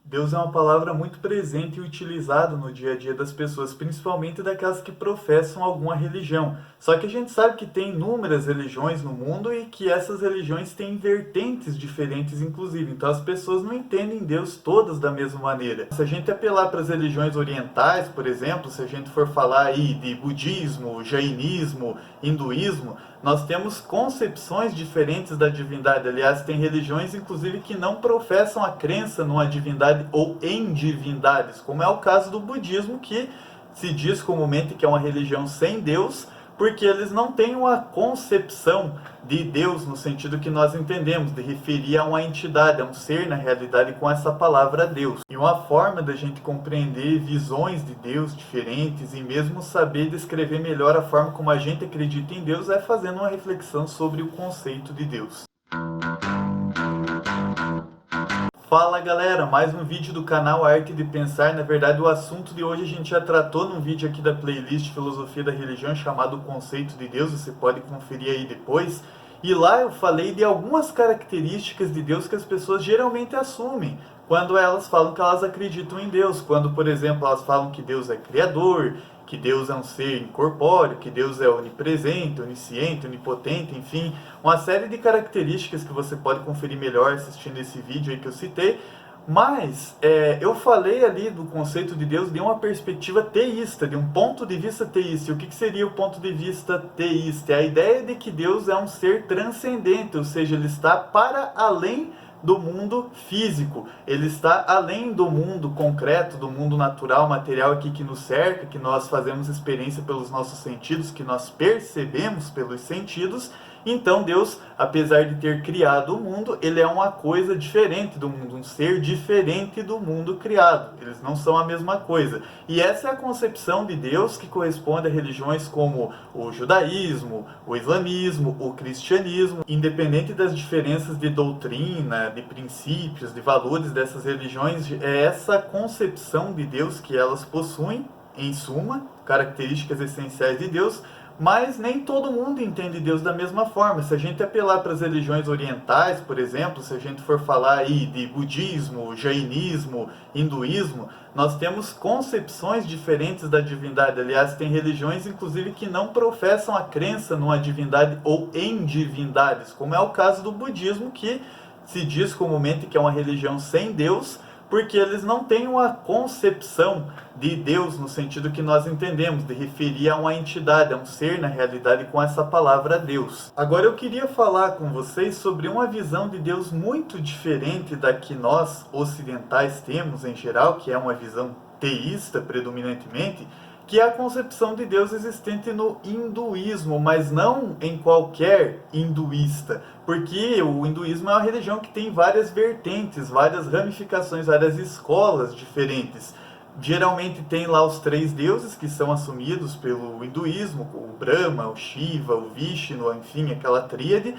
Deus é uma palavra muito presente e utilizada no dia a dia das pessoas, principalmente daquelas que professam alguma religião. Só que a gente sabe que tem inúmeras religiões no mundo e que essas religiões têm vertentes diferentes, inclusive. Então as pessoas não entendem Deus todas da mesma maneira. Se a gente apelar para as religiões orientais, por exemplo, se a gente for falar aí de budismo, jainismo, hinduísmo, nós temos concepções diferentes da divindade. Aliás, tem religiões, inclusive, que não professam a crença numa divindade ou em divindades, como é o caso do budismo, que se diz comumente que é uma religião sem Deus, porque eles não têm uma concepção de Deus no sentido que nós entendemos, de referir a uma entidade, a um ser na realidade com essa palavra Deus. E uma forma da gente compreender visões de Deus diferentes e mesmo saber descrever melhor a forma como a gente acredita em Deus é fazendo uma reflexão sobre o conceito de Deus. Fala galera, mais um vídeo do canal Arte de Pensar. Na verdade, o assunto de hoje a gente já tratou num vídeo aqui da playlist Filosofia da Religião chamado O Conceito de Deus, você pode conferir aí depois. E lá eu falei de algumas características de Deus que as pessoas geralmente assumem quando elas falam que elas acreditam em Deus. Quando, por exemplo, elas falam que Deus é criador, que Deus é um ser incorpóreo, que Deus é onipresente, onisciente, onipotente, enfim, uma série de características que você pode conferir melhor assistindo esse vídeo aí que eu citei. Mas eu falei ali do conceito de Deus de uma perspectiva teísta, de um ponto de vista teísta. E o que seria o ponto de vista teísta? É a ideia de que Deus é um ser transcendente, ou seja, ele está para além do mundo físico, ele está além do mundo concreto, do mundo natural, material aqui que nos cerca, que nós fazemos experiência pelos nossos sentidos, que nós percebemos pelos sentidos. Então Deus, apesar de ter criado o mundo, ele é uma coisa diferente do mundo, um ser diferente do mundo criado. Eles não são a mesma coisa. E essa é a concepção de Deus que corresponde a religiões como o judaísmo, o islamismo, o cristianismo. Independente das diferenças de doutrina, de princípios, de valores dessas religiões, é essa concepção de Deus que elas possuem, em suma, características essenciais de Deus. Mas nem todo mundo entende Deus da mesma forma. Se a gente apelar para as religiões orientais, por exemplo, se a gente for falar aí de budismo, jainismo, hinduísmo, nós temos concepções diferentes da divindade. Aliás, tem religiões, inclusive, que não professam a crença numa divindade ou em divindades, como é o caso do budismo, que se diz comumente que é uma religião sem Deus, porque eles não têm uma concepção de Deus no sentido que nós entendemos, de referir a uma entidade, a um ser na realidade com essa palavra Deus. Agora eu queria falar com vocês sobre uma visão de Deus muito diferente da que nós ocidentais temos em geral, que é uma visão teísta predominantemente, que é a concepção de Deus existente no hinduísmo, mas não em qualquer hinduísta, porque o hinduísmo é uma religião que tem várias vertentes, várias ramificações, várias escolas diferentes. Geralmente tem lá os 3 deuses que são assumidos pelo hinduísmo, o Brahma, o Shiva, o Vishnu, enfim, aquela tríade.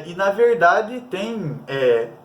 E na verdade tem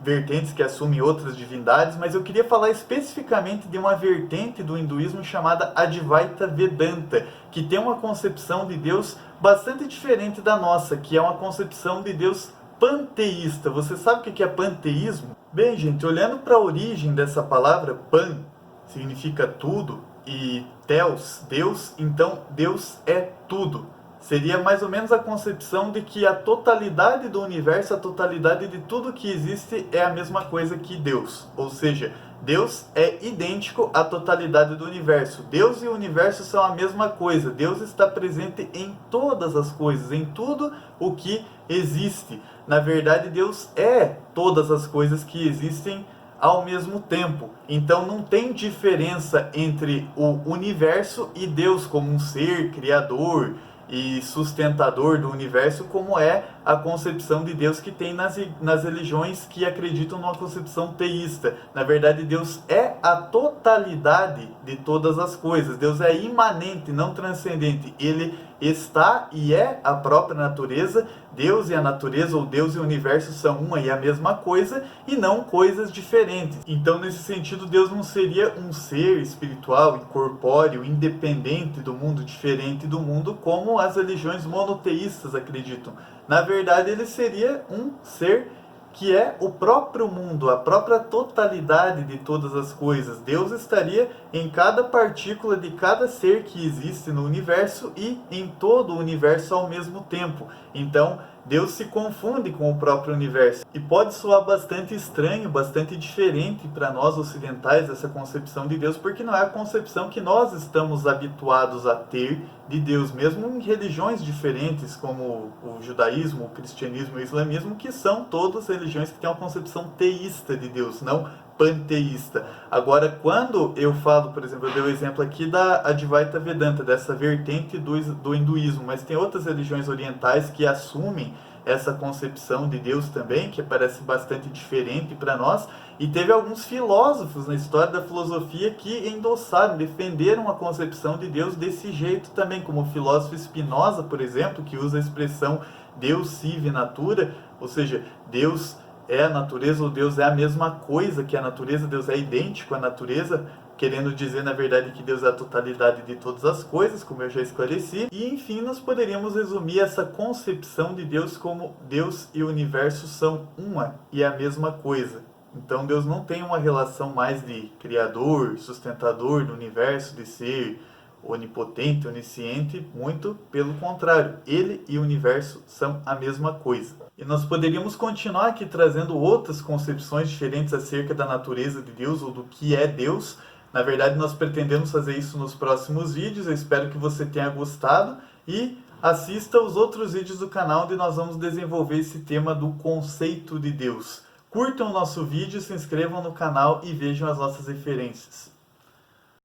vertentes que assumem outras divindades, mas eu queria falar especificamente de uma vertente do hinduísmo chamada Advaita Vedanta, que tem uma concepção de Deus bastante diferente da nossa, que é uma concepção de Deus panteísta. Você sabe o que é panteísmo? Bem, gente, olhando para a origem dessa palavra, pan significa tudo e theos, Deus, então Deus é tudo. Seria mais ou menos a concepção de que a totalidade do universo, a totalidade de tudo que existe é a mesma coisa que Deus. Ou seja, Deus é idêntico à totalidade do universo. Deus e o universo são a mesma coisa. Deus está presente em todas as coisas, em tudo o que existe. Na verdade, Deus é todas as coisas que existem ao mesmo tempo. Então não tem diferença entre o universo e Deus como um ser criador e sustentador do universo, como é a concepção de Deus que tem nas religiões que acreditam numa concepção teísta. Na verdade, Deus é a totalidade de todas as coisas. Deus é imanente, não transcendente. Ele está e é a própria natureza. Deus e a natureza, ou Deus e o universo, são uma e a mesma coisa, e não coisas diferentes. Então, nesse sentido, Deus não seria um ser espiritual, incorpóreo, independente do mundo, diferente do mundo, como as religiões monoteístas acreditam. Na verdade, ele seria um ser que é o próprio mundo, a própria totalidade de todas as coisas. Deus estaria em cada partícula de cada ser que existe no universo e em todo o universo ao mesmo tempo. Então, Deus se confunde com o próprio universo. E pode soar bastante estranho, bastante diferente para nós ocidentais essa concepção de Deus, porque não é a concepção que nós estamos habituados a ter de Deus, mesmo em religiões diferentes, como o judaísmo, o cristianismo e o islamismo, que são todas religiões que têm uma concepção teísta de Deus, não panteísta. Agora, quando eu falo, por exemplo, eu dei o exemplo aqui da Advaita Vedanta, dessa vertente do hinduísmo, mas tem outras religiões orientais que assumem essa concepção de Deus também, que parece bastante diferente para nós, e teve alguns filósofos na história da filosofia que endossaram, defenderam a concepção de Deus desse jeito também, como o filósofo Spinoza, por exemplo, que usa a expressão Deus sive natura, ou seja, Deus é a natureza, ou Deus é a mesma coisa que a natureza, Deus é idêntico à natureza, querendo dizer, na verdade, que Deus é a totalidade de todas as coisas, como eu já esclareci. E, enfim, nós poderíamos resumir essa concepção de Deus como Deus e o universo são uma e a mesma coisa. Então, Deus não tem uma relação mais de criador, sustentador do universo, de ser onipotente, onisciente, muito pelo contrário. Ele e o universo são a mesma coisa. E nós poderíamos continuar aqui trazendo outras concepções diferentes acerca da natureza de Deus ou do que é Deus. Na verdade, nós pretendemos fazer isso nos próximos vídeos. Eu espero que você tenha gostado e assista os outros vídeos do canal onde nós vamos desenvolver esse tema do conceito de Deus. Curtam o nosso vídeo, se inscrevam no canal e vejam as nossas referências.